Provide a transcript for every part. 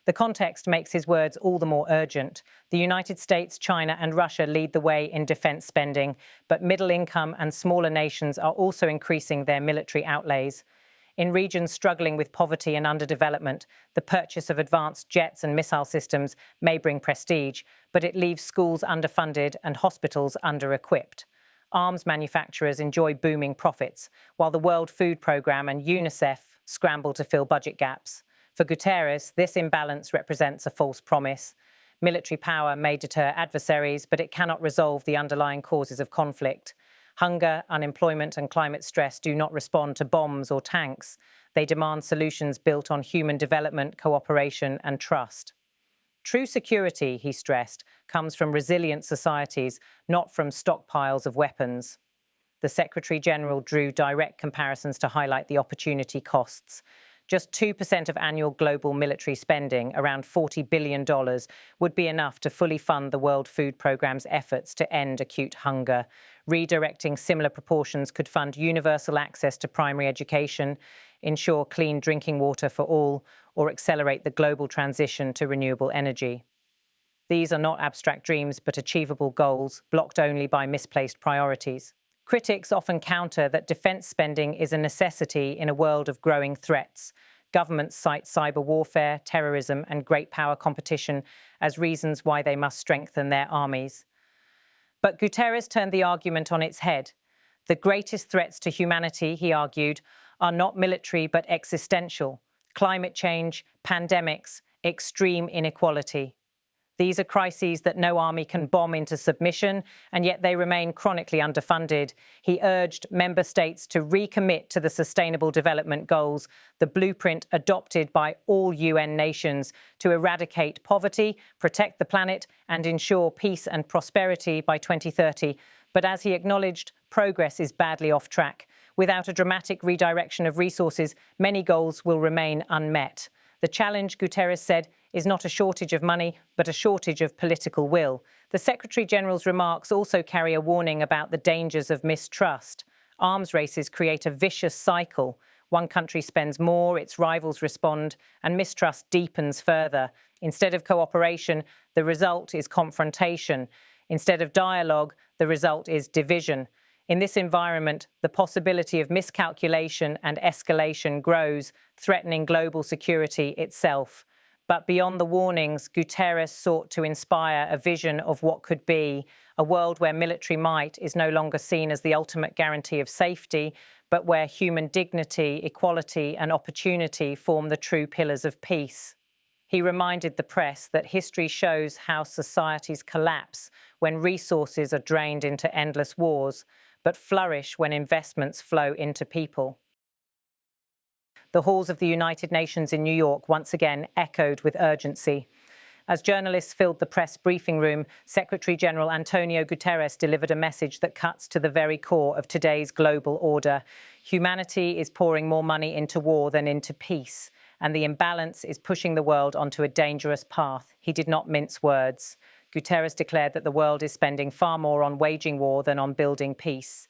The context makes his words all the more urgent. The United States, China, and Russia lead the way in defense spending, but middle-income and smaller nations are also increasing their military outlays. In regions struggling with poverty and underdevelopment, the purchase of advanced jets and missile systems may bring prestige, but it leaves schools underfunded and hospitals under-equipped. Arms manufacturers enjoy booming profits, while the World Food Programme and UNICEF scramble to fill budget gaps. For Guterres, this imbalance represents a false promise. Military power may deter adversaries, but it cannot resolve the underlying causes of conflict. Hunger, unemployment, and climate stress do not respond to bombs or tanks. They demand solutions built on human development, cooperation, and trust. True security, he stressed, comes from resilient societies, not from stockpiles of weapons. The Secretary-General drew direct comparisons to highlight the opportunity costs. Just 2% of annual global military spending, around $40 billion, would be enough to fully fund the World Food Programme's efforts to end acute hunger. Redirecting similar proportions could fund universal access to primary education, ensure clean drinking water for all, or accelerate the global transition to renewable energy. These are not abstract dreams, but achievable goals, blocked only by misplaced priorities. Critics often counter that defense spending is a necessity in a world of growing threats. Governments cite cyber warfare, terrorism, and great power competition as reasons why they must strengthen their armies. But Guterres turned the argument on its head. The greatest threats to humanity, he argued, are not military but existential: climate change, pandemics, extreme inequality. These are crises that no army can bomb into submission, and yet they remain chronically underfunded. He urged member states to recommit to the Sustainable Development Goals, the blueprint adopted by all UN nations, to eradicate poverty, protect the planet, and ensure peace and prosperity by 2030. But as he acknowledged, progress is badly off track. Without a dramatic redirection of resources, many goals will remain unmet. The challenge, Guterres said, is not a shortage of money, but a shortage of political will. The Secretary-General's remarks also carry a warning about the dangers of mistrust. Arms races create a vicious cycle. One country spends more, its rivals respond, and mistrust deepens further. Instead of cooperation, the result is confrontation. Instead of dialogue, the result is division. In this environment, the possibility of miscalculation and escalation grows, threatening global security itself. But beyond the warnings, Guterres sought to inspire a vision of what could be a world where military might is no longer seen as the ultimate guarantee of safety, but where human dignity, equality, and opportunity form the true pillars of peace. He reminded the press that history shows how societies collapse when resources are drained into endless wars, but flourish when investments flow into people. The halls of the United Nations in New York once again echoed with urgency. As journalists filled the press briefing room, Secretary-General Antonio Guterres delivered a message that cuts to the very core of today's global order. Humanity is pouring more money into war than into peace, and the imbalance is pushing the world onto a dangerous path. He did not mince words. Guterres declared that the world is spending far more on waging war than on building peace.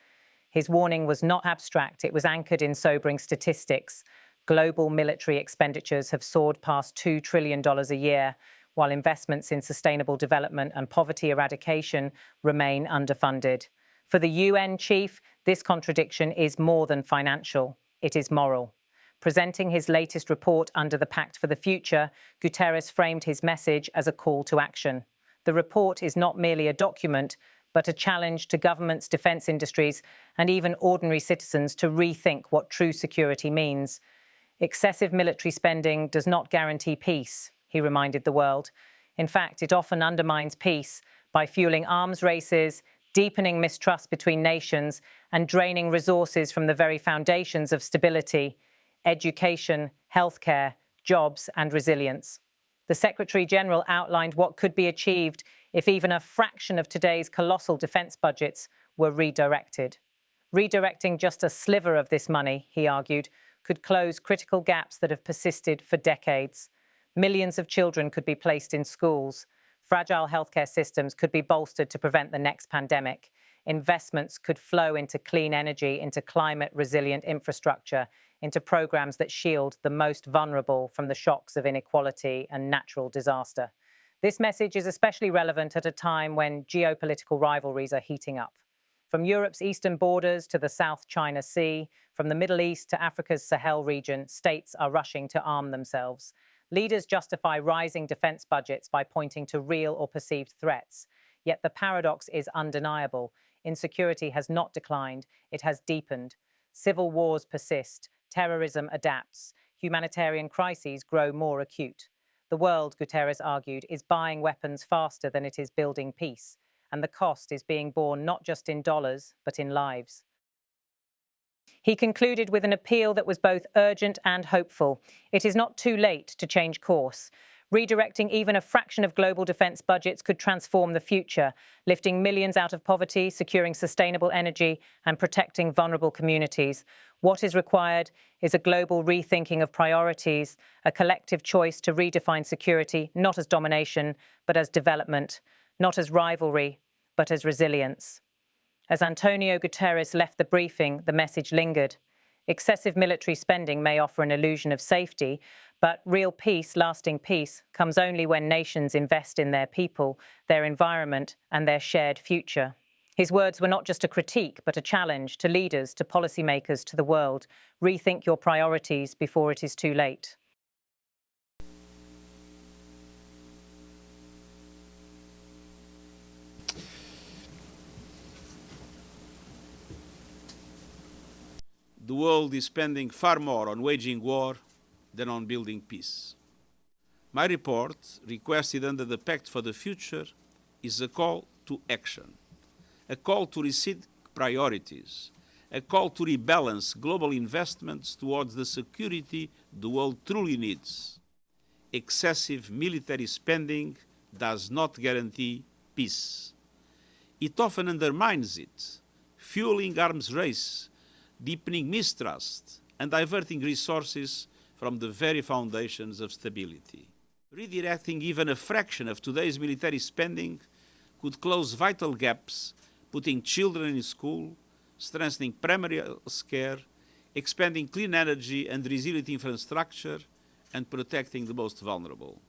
His warning was not abstract, it was anchored in sobering statistics. Global military expenditures have soared past $2 trillion a year, while investments in sustainable development and poverty eradication remain underfunded. For the UN chief, this contradiction is more than financial, it is moral. Presenting his latest report under the Pact for the Future, Guterres framed his message as a call to action. The report is not merely a document, but a challenge to governments, defense industries, and even ordinary citizens to rethink what true security means. Excessive military spending does not guarantee peace, he reminded the world. In fact, it often undermines peace by fueling arms races, deepening mistrust between nations, and draining resources from the very foundations of stability: education, healthcare, jobs, and resilience. The Secretary-General outlined what could be achieved if even a fraction of today's colossal defense budgets were redirected. Redirecting just a sliver of this money, he argued, could close critical gaps that have persisted for decades. Millions of children could be placed in schools. Fragile healthcare systems could be bolstered to prevent the next pandemic. Investments could flow into clean energy, into climate-resilient infrastructure, into programs that shield the most vulnerable from the shocks of inequality and natural disaster. This message is especially relevant at a time when geopolitical rivalries are heating up. From Europe's eastern borders to the South China Sea, from the Middle East to Africa's Sahel region, states are rushing to arm themselves. Leaders justify rising defense budgets by pointing to real or perceived threats. Yet the paradox is undeniable. Insecurity has not declined, it has deepened. Civil wars persist, terrorism adapts, humanitarian crises grow more acute. The world, Guterres argued, is buying weapons faster than it is building peace, and the cost is being borne not just in dollars, but in lives. He concluded with an appeal that was both urgent and hopeful. It is not too late to change course. Redirecting even a fraction of global defense budgets could transform the future, lifting millions out of poverty, securing sustainable energy, and protecting vulnerable communities. What is required is a global rethinking of priorities, a collective choice to redefine security, not as domination, but as development, not as rivalry, but as resilience. As Antonio Guterres left the briefing, the message lingered. Excessive military spending may offer an illusion of safety, but real peace, lasting peace, comes only when nations invest in their people, their environment, and their shared future. His words were not just a critique, but a challenge to leaders, to policymakers, to the world. Rethink your priorities before it is too late. The world is spending far more on waging war than on building peace. My report, requested under the Pact for the Future, is a call to action, a call to rethink priorities, a call to rebalance global investments towards the security the world truly needs. Excessive military spending does not guarantee peace. It often undermines it, fueling arms race, deepening mistrust, and diverting resources from the very foundations of stability. Redirecting even a fraction of today's military spending could close vital gaps, putting children in school, strengthening primary health care, expanding clean energy and resilient infrastructure, and protecting the most vulnerable.